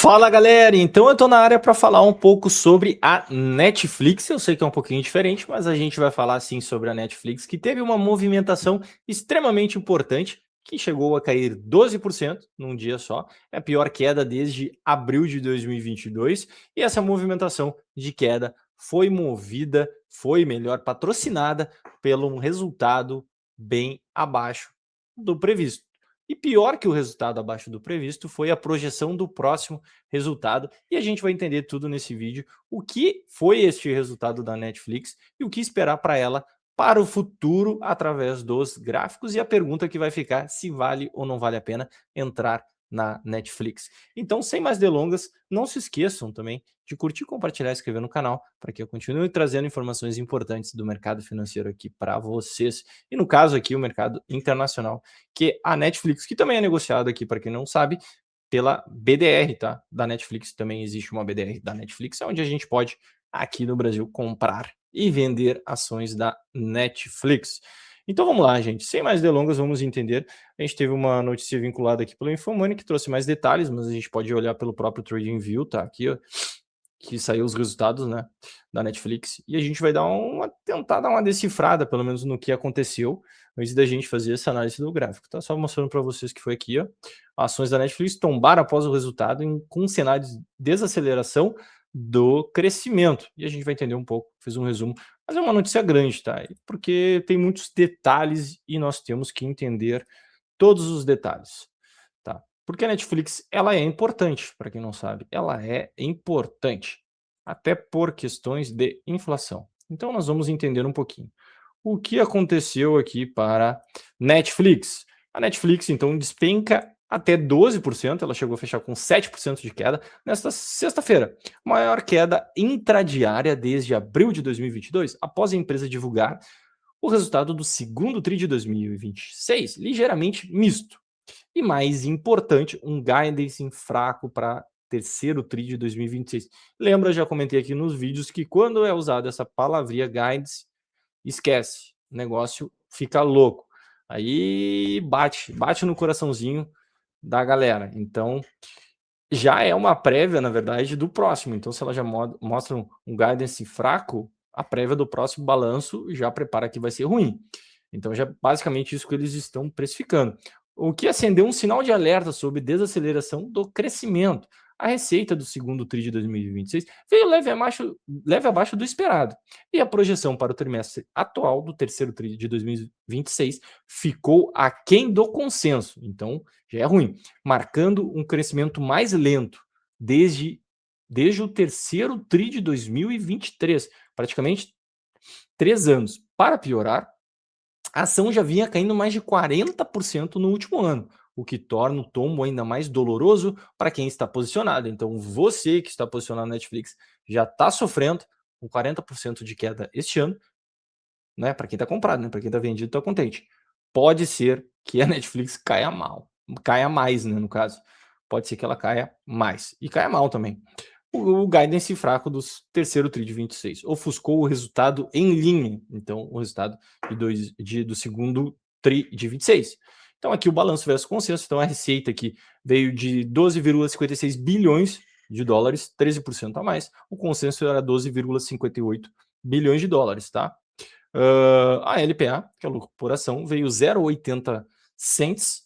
Fala galera, então eu tô na área para falar um pouco sobre a Netflix. Eu sei que é um pouquinho diferente, mas a gente vai falar sim sobre a Netflix, que teve uma movimentação extremamente importante, que chegou a cair 12% num dia só. É a pior queda desde abril de 2022, e essa movimentação de queda foi movida, foi melhor patrocinada pelo um resultado bem abaixo do previsto. E pior que o resultado abaixo do previsto foi a projeção do próximo resultado. E a gente vai entender tudo nesse vídeo, o que foi este resultado da Netflix e o que esperar para ela para o futuro através dos gráficos. E a pergunta que vai ficar se vale ou não vale a pena entrar na Netflix. Então, sem mais delongas, não se esqueçam também de curtir, compartilhar e inscrever no canal para que eu continue trazendo informações importantes do mercado financeiro aqui para vocês. E no caso aqui, o mercado internacional, que a Netflix, que também é negociado aqui, para quem não sabe, pela BDR, tá? Da Netflix, também existe uma BDR da Netflix, onde a gente pode, aqui no Brasil, comprar e vender ações da Netflix. Então vamos lá, gente. Sem mais delongas, vamos entender. A gente teve uma notícia vinculada aqui pelo Infomoney que trouxe mais detalhes, mas a gente pode olhar pelo próprio TradingView, tá? Aqui, ó, que saiu os resultados, né, da Netflix, e a gente vai tentar dar uma decifrada, pelo menos no que aconteceu, antes da gente fazer essa análise do gráfico, tá? Só mostrando para vocês que foi aqui, ó, ações da Netflix tombaram após o resultado com um cenário de desaceleração do crescimento, e a gente vai entender um pouco, fiz um resumo, mas é uma notícia grande, tá? Porque tem muitos detalhes e nós temos que entender todos os detalhes, tá? Porque a Netflix, ela é importante, para quem não sabe, ela é importante, até por questões de inflação. Então nós vamos entender um pouquinho. O que aconteceu aqui para Netflix? A Netflix, então, despenca até 12%, ela chegou a fechar com 7% de queda nesta sexta-feira, maior queda intradiária desde abril de 2022, após a empresa divulgar o resultado do segundo TRI de 2026, ligeiramente misto. E mais importante, um guidance fraco para terceiro TRI de 2026. Lembra, já comentei aqui nos vídeos que quando é usada essa palavrinha guidance, esquece, o negócio fica louco. Aí bate no coraçãozinho da galera. Então, já é uma prévia, na verdade, do próximo. Então, se ela já mostra um guidance fraco, a prévia do próximo balanço já prepara que vai ser ruim. Então, já basicamente isso que eles estão precificando. O que acendeu um sinal de alerta sobre desaceleração do crescimento. A receita do segundo TRI de 2026 veio leve abaixo do esperado. E a projeção para o trimestre atual do terceiro TRI de 2026 ficou aquém do consenso. Então, já é ruim, marcando um crescimento mais lento desde o terceiro TRI de 2023, praticamente 3 anos. Para piorar, a ação já vinha caindo mais de 40% no último ano, o que torna o tombo ainda mais doloroso para quem está posicionado. Então, você que está posicionado na Netflix já está sofrendo com 40% de queda este ano, né? Para quem está comprado, né? Para quem está vendido, está contente. Pode ser que a Netflix caia mais, né? No caso, pode ser que ela caia mais e caia mal também. O guidance fraco do terceiro TRI de 26 ofuscou o resultado em linha, então o resultado do segundo TRI de 26. Então aqui o balanço versus consenso, então a receita aqui veio de 12,56 bilhões de dólares, 13% a mais, o consenso era 12,58 bilhões de dólares, tá? A LPA, que é o lucro por ação, veio 0,80 cents,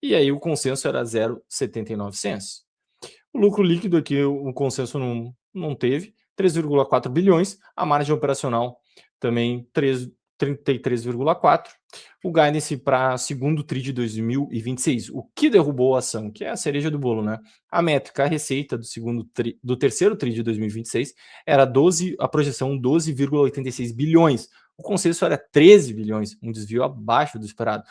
e aí o consenso era 0,79 cents. O lucro líquido aqui, o consenso não teve, 3,4 bilhões, a margem operacional também 33,4. O guidance para segundo TRI de 2026, o que derrubou a ação, que é a cereja do bolo, né? A métrica, a receita do terceiro TRI de 2026 era a projeção 12,86 bilhões. O consenso era 13 bilhões, um desvio abaixo do esperado.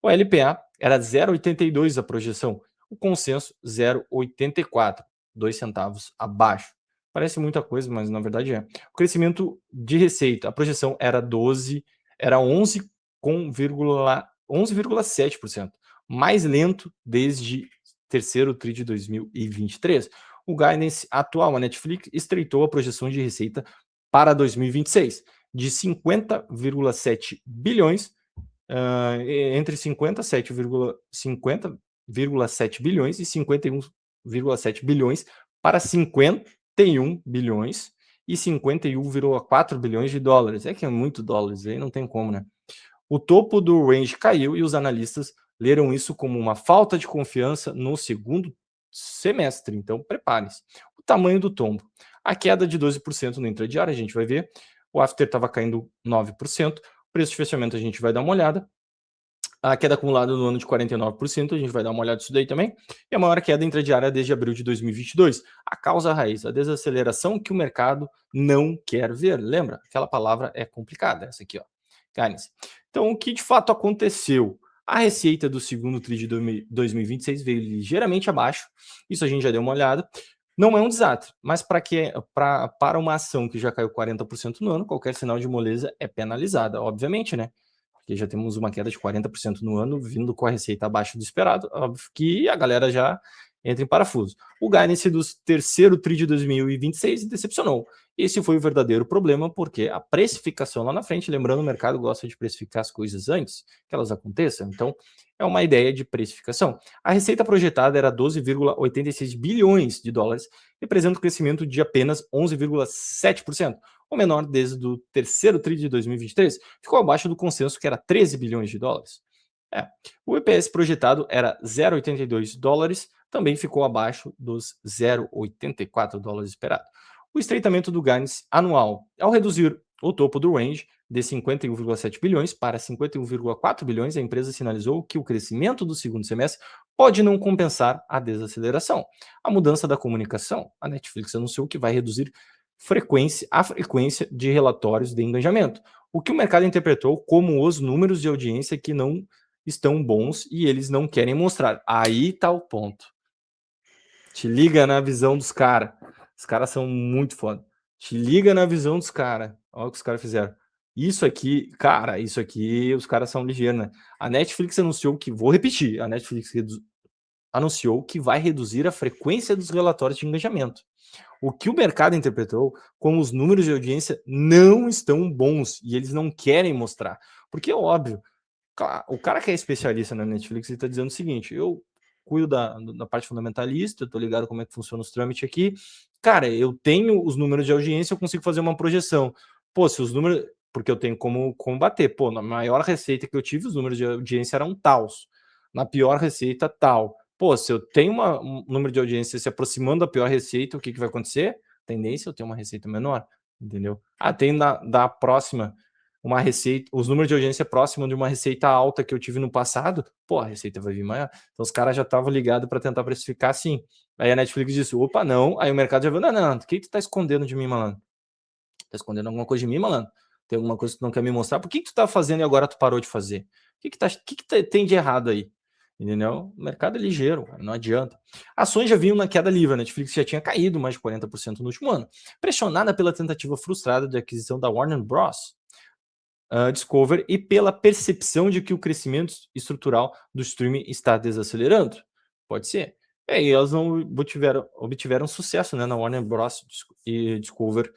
O LPA era 0,82 a projeção, o consenso 0,84, 2 centavos abaixo. Parece muita coisa, mas na verdade é. O crescimento de receita, a projeção era 11,7%, mais lento desde terceiro TRI de 2023. O guidance atual, a Netflix estreitou a projeção de receita para 2026 de 50,7 bilhões, entre 57,7 bilhões e 51,7 bilhões para 51 bilhões e 51,4 bilhões de dólares. É que é muito dólares, aí não tem como, né? O topo do range caiu e os analistas leram isso como uma falta de confiança no segundo semestre, então prepare-se. O tamanho do tombo. A queda de 12% no intradiário, a gente vai ver. O after estava caindo 9%. O preço de fechamento a gente vai dar uma olhada. A queda acumulada no ano de 49%, a gente vai dar uma olhada nisso daí também. E a maior queda intradiária desde abril de 2022. A causa raiz, a desaceleração que o mercado não quer ver. Lembra? Aquela palavra é complicada, essa aqui, ó. Guidance. Então, o que de fato aconteceu? A receita do segundo TRI de 2026 veio ligeiramente abaixo. Isso a gente já deu uma olhada. Não é um desastre, mas para uma ação que já caiu 40% no ano, qualquer sinal de moleza é penalizada, obviamente, né? Porque já temos uma queda de 40% no ano, vindo com a receita abaixo do esperado, óbvio que a galera já entra em parafuso. O guidance do terceiro TRI de 2026 decepcionou. Esse foi o verdadeiro problema, porque a precificação lá na frente, lembrando, o mercado gosta de precificar as coisas antes que elas aconteçam, então é uma ideia de precificação. A receita projetada era 12,86 bilhões de dólares, representa um crescimento de apenas 11,7%, o menor desde o terceiro TRI de 2023, ficou abaixo do consenso que era 13 bilhões de dólares. O EPS projetado era 0,82 dólares, também ficou abaixo dos 0,84 dólares esperado. O estreitamento do guidance anual, ao reduzir o topo do range de 51,7 bilhões para 51,4 bilhões, a empresa sinalizou que o crescimento do segundo semestre pode não compensar a desaceleração. A mudança da comunicação, a Netflix anunciou que vai reduzir a frequência de relatórios de engajamento, o que o mercado interpretou como os números de audiência que não estão bons e eles não querem mostrar. Aí está o ponto. Te liga na visão dos caras. Os caras são muito foda. Te liga na visão dos caras. Olha o que os caras fizeram. Isso aqui, cara, isso aqui, os caras são ligeiros, né? A Netflix anunciou que, vou repetir, a Netflix anunciou que vai reduzir a frequência dos relatórios de engajamento. O que o mercado interpretou como os números de audiência não estão bons e eles não querem mostrar. Porque é óbvio, o cara que é especialista na Netflix está dizendo o seguinte: eu cuido da parte fundamentalista, eu tô ligado como é que funciona os trâmites aqui. Cara, eu tenho os números de audiência, eu consigo fazer uma projeção. Pô, se os números. Porque eu tenho como bater. Pô, na maior receita que eu tive, os números de audiência eram taus. Na pior receita, tal. Pô, se eu tenho um número de audiência se aproximando da pior receita, o que vai acontecer? Tendência eu ter uma receita menor, entendeu? Tem da próxima uma receita, os números de audiência próximos de uma receita alta que eu tive no passado, pô, a receita vai vir maior. Então os caras já estavam ligados para tentar precificar assim. Aí a Netflix disse, opa, não. Aí o mercado já viu, não, o que tu tá escondendo de mim, malandro? Tá escondendo alguma coisa de mim, malandro? Tem alguma coisa que tu não quer me mostrar? Por que tu tá fazendo e agora tu parou de fazer? O que tem de errado aí? Entendeu? O mercado é ligeiro, cara, não adianta. Ações já vinham na queda livre, a Netflix já tinha caído mais de 40% no último ano, pressionada pela tentativa frustrada de aquisição da Warner Bros. Discover e pela percepção de que o crescimento estrutural do streaming está desacelerando. Pode ser. E elas não obtiveram sucesso, né, na Warner Bros. E Discover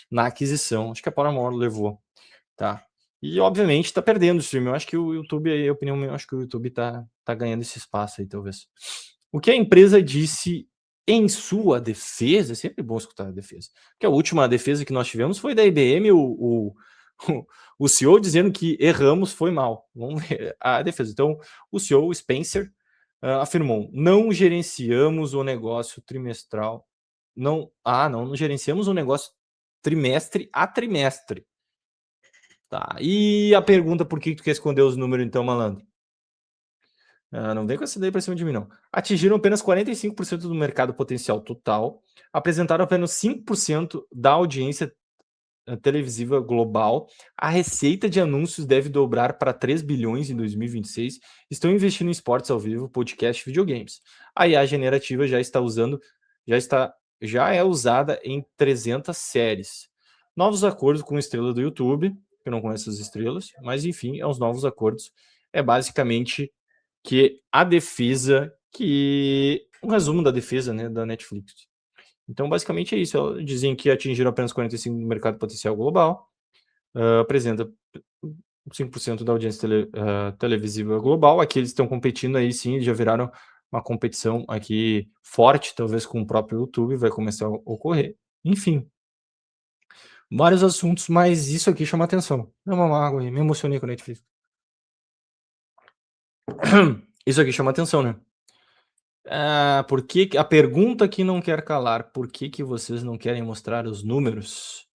na aquisição. Acho que a Paramount levou. Tá? E obviamente está perdendo o streaming. Eu acho que o YouTube, aí, a opinião minha, eu acho que o YouTube tá ganhando esse espaço aí, talvez. O que a empresa disse em sua defesa, é sempre bom escutar a defesa. Porque a última defesa que nós tivemos foi da IBM, o CEO dizendo que erramos, foi mal. Vamos ver a defesa. Então, o CEO, Spencer, afirmou: não gerenciamos o negócio trimestral. Não gerenciamos o negócio trimestre a trimestre. Tá. E a pergunta: por que tu quer esconder os números, então, malandro? Não vem com essa ideia para cima de mim, não. Atingiram apenas 45% do mercado potencial total, apresentaram apenas 5% da audiência televisiva global, a receita de anúncios deve dobrar para 3 bilhões em 2026, estão investindo em esportes ao vivo, podcast e videogames. A IA generativa já é usada em 300 séries. Novos acordos com estrela do YouTube, que eu não conheço as estrelas, mas enfim, é os novos acordos. É basicamente que a defesa, um resumo da defesa, né, da Netflix. Então, basicamente é isso. Dizem que atingiram apenas 45% do mercado potencial global, apresenta 5% da audiência televisiva global. Aqui eles estão competindo aí, sim, já viraram uma competição aqui forte, talvez com o próprio YouTube, vai começar a ocorrer. Enfim, vários assuntos, mas isso aqui chama atenção. Dá uma água aí, me emocionei com a Netflix. Isso aqui chama atenção, né? A pergunta que não quer calar, por que que vocês não querem mostrar os números?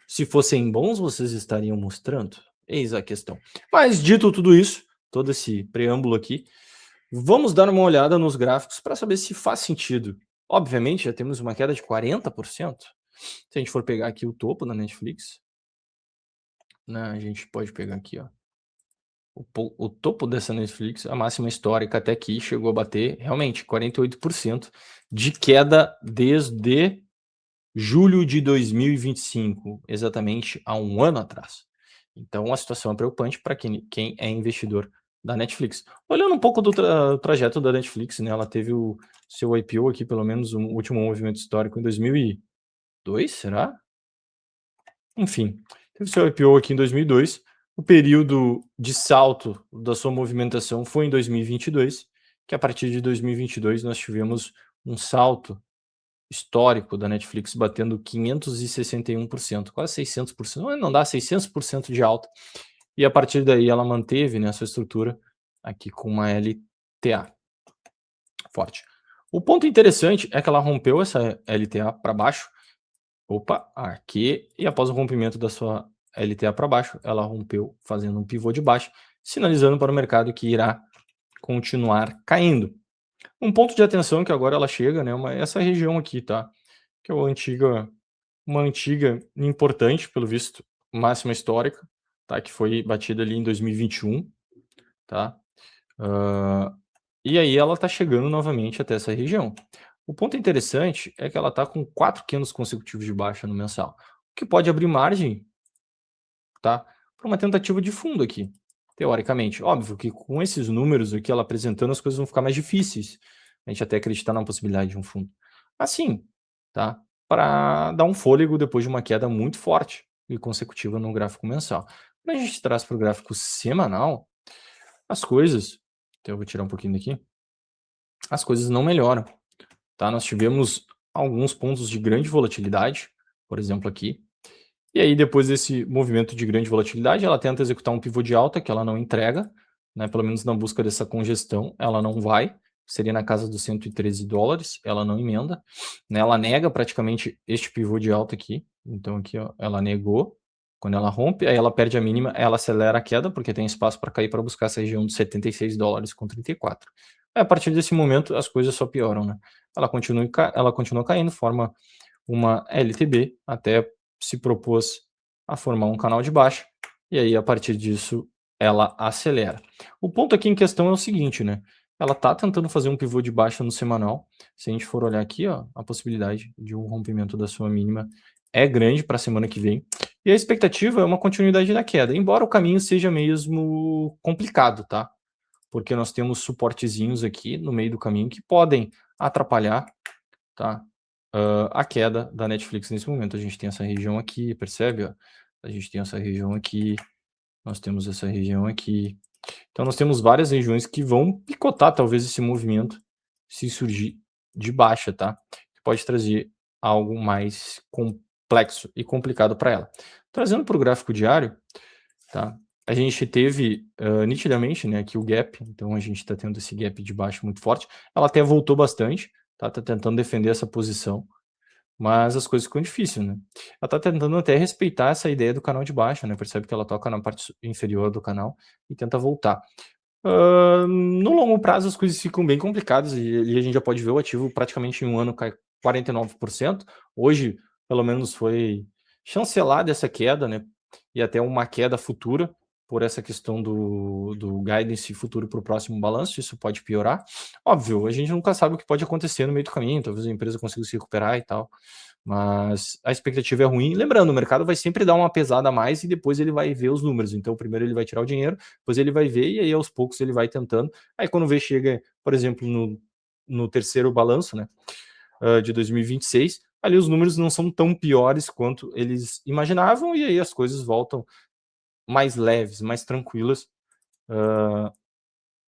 Se fossem bons, vocês estariam mostrando? Eis a questão. Mas dito tudo isso, todo esse preâmbulo aqui, vamos dar uma olhada nos gráficos para saber se faz sentido. Obviamente, já temos uma queda de 40%. Se a gente for pegar aqui o topo da Netflix, né, a gente pode pegar aqui, ó, o topo dessa Netflix, a máxima histórica até aqui, chegou a bater realmente 48% de queda desde julho de 2025, exatamente há um ano atrás. Então a situação é preocupante para quem é investidor da Netflix. Olhando um pouco do trajeto da Netflix, né, ela teve o seu IPO aqui, pelo menos o último movimento histórico em 2002, será? Enfim, teve seu IPO aqui em 2002. O período de salto da sua movimentação foi em 2022, que a partir de 2022 nós tivemos um salto histórico da Netflix batendo 561%, quase 600%, não dá 600% de alta. E a partir daí ela manteve, né, a sua estrutura aqui com uma LTA forte. O ponto interessante é que ela rompeu essa LTA para baixo. Opa, aqui, e após o rompimento da sua LTA para baixo, ela rompeu fazendo um pivô de baixo, sinalizando para o mercado que irá continuar caindo. Um ponto de atenção que agora ela chega, né, essa região aqui, tá? Que é uma antiga importante, pelo visto, máxima histórica, tá? Que foi batida ali em 2021, tá? E aí ela tá chegando novamente até essa região. O ponto interessante é que ela tá com 4 candles consecutivos de baixa no mensal, o que pode abrir margem, tá? Para uma tentativa de fundo aqui, teoricamente. Óbvio que com esses números aqui, ela apresentando, as coisas vão ficar mais difíceis. A gente até acreditar na possibilidade de um fundo. Assim, tá? Para dar um fôlego depois de uma queda muito forte e consecutiva no gráfico mensal. Quando a gente traz para o gráfico semanal, as coisas, então eu vou tirar um pouquinho daqui, as coisas não melhoram, tá? Nós tivemos alguns pontos de grande volatilidade, por exemplo aqui, e aí depois desse movimento de grande volatilidade, ela tenta executar um pivô de alta que ela não entrega, né? Pelo menos na busca dessa congestão, ela não vai, seria na casa dos $113, ela não emenda, né? Ela nega praticamente este pivô de alta aqui, então aqui ó, ela negou, quando ela rompe, aí ela perde a mínima, ela acelera a queda, porque tem espaço para cair para buscar essa região dos $76,34. Aí, a partir desse momento, as coisas só pioram, né? Ela continua caindo, forma uma LTB, até se propôs a formar um canal de baixa, e aí a partir disso ela acelera. O ponto aqui em questão é o seguinte, né? Ela está tentando fazer um pivô de baixa no semanal. Se a gente for olhar aqui, ó, a possibilidade de um rompimento da sua mínima é grande para a semana que vem. E a expectativa é uma continuidade da queda, embora o caminho seja mesmo complicado, tá? Porque nós temos suportezinhos aqui no meio do caminho que podem atrapalhar, tá? A queda da Netflix nesse momento. A gente tem essa região aqui, percebe? Ó? A gente tem essa região aqui, nós temos essa região aqui. Então nós temos várias regiões que vão picotar talvez esse movimento se surgir de baixa, tá? Pode trazer algo mais complexo e complicado para ela. Trazendo para o gráfico diário, tá? A gente teve nitidamente, né, aqui o gap, então a gente está tendo esse gap de baixo muito forte. Ela até voltou bastante, tá tentando defender essa posição, mas as coisas ficam difíceis, né? Ela tá tentando até respeitar essa ideia do canal de baixo, né? Percebe que ela toca na parte inferior do canal e tenta voltar. No longo prazo as coisas ficam bem complicadas e a gente já pode ver o ativo praticamente em um ano cai 49%. Hoje, pelo menos, foi chancelada essa queda, né? E até uma queda futura por essa questão do guidance futuro para o próximo balanço, isso pode piorar. Óbvio, a gente nunca sabe o que pode acontecer no meio do caminho, talvez a empresa consiga se recuperar e tal, mas a expectativa é ruim. Lembrando, o mercado vai sempre dar uma pesada a mais e depois ele vai ver os números. Então, primeiro ele vai tirar o dinheiro, depois ele vai ver e aí aos poucos ele vai tentando. Aí quando vê, chega, por exemplo, no terceiro balanço, né, de 2026, ali os números não são tão piores quanto eles imaginavam e aí as coisas voltam mais leves, mais tranquilas,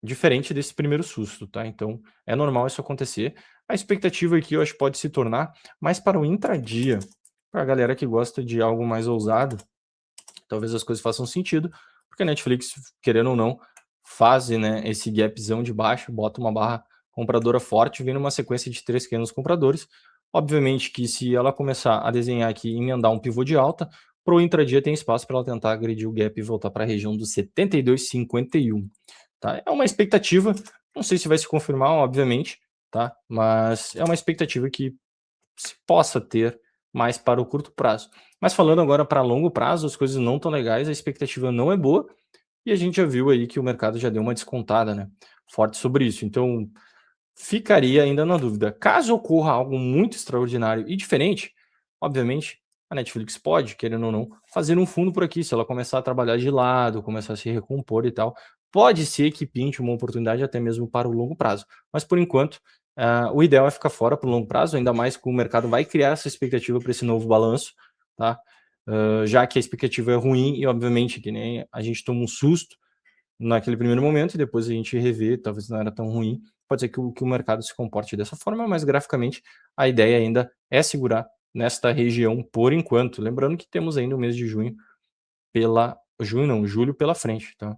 diferente desse primeiro susto, tá? Então, é normal isso acontecer. A expectativa aqui, eu acho que pode se tornar mais para o intradia, para a galera que gosta de algo mais ousado, talvez as coisas façam sentido, porque a Netflix, querendo ou não, faz, né, esse gapzão de baixo, bota uma barra compradora forte, vem numa sequência de 3 pequenos compradores. Obviamente que se ela começar a desenhar aqui e emendar um pivô de alta, pro intradia tem espaço para ela tentar agredir o gap e voltar para a região dos 72,51. Tá? É uma expectativa, não sei se vai se confirmar, obviamente, tá? Mas é uma expectativa que se possa ter mais para o curto prazo. Mas falando agora para longo prazo, as coisas não estão legais, a expectativa não é boa, e a gente já viu aí que o mercado já deu uma descontada, né? Forte sobre isso. Então, ficaria ainda na dúvida. Caso ocorra algo muito extraordinário e diferente, obviamente, a Netflix pode, querendo ou não, fazer um fundo por aqui. Se ela começar a trabalhar de lado, começar a se recompor e tal, pode ser que pinte uma oportunidade até mesmo para o longo prazo. Mas por enquanto, o ideal é ficar fora para o longo prazo, ainda mais que o mercado vai criar essa expectativa para esse novo balanço, tá? Já que a expectativa é ruim e, obviamente, que nem a gente toma um susto naquele primeiro momento e depois a gente revê, talvez não era tão ruim. Pode ser que o mercado se comporte dessa forma, mas graficamente a ideia ainda é segurar nesta região por enquanto. Lembrando que temos ainda o mês de junho julho pela frente, tá?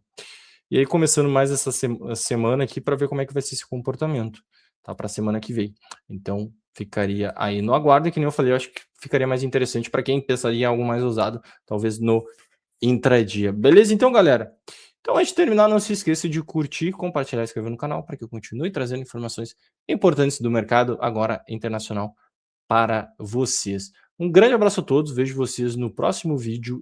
E aí começando mais essa semana aqui para ver como é que vai ser esse comportamento, tá? Para a semana que vem. Então ficaria aí no aguardo, e que nem eu falei, eu acho que ficaria mais interessante para quem pensaria em algo mais ousado, talvez no intradia. Beleza então, galera? Então, antes de terminar, não se esqueça de curtir, compartilhar e inscrever no canal para que eu continue trazendo informações importantes do mercado, agora internacional, para vocês. Um grande abraço a todos, vejo vocês no próximo vídeo.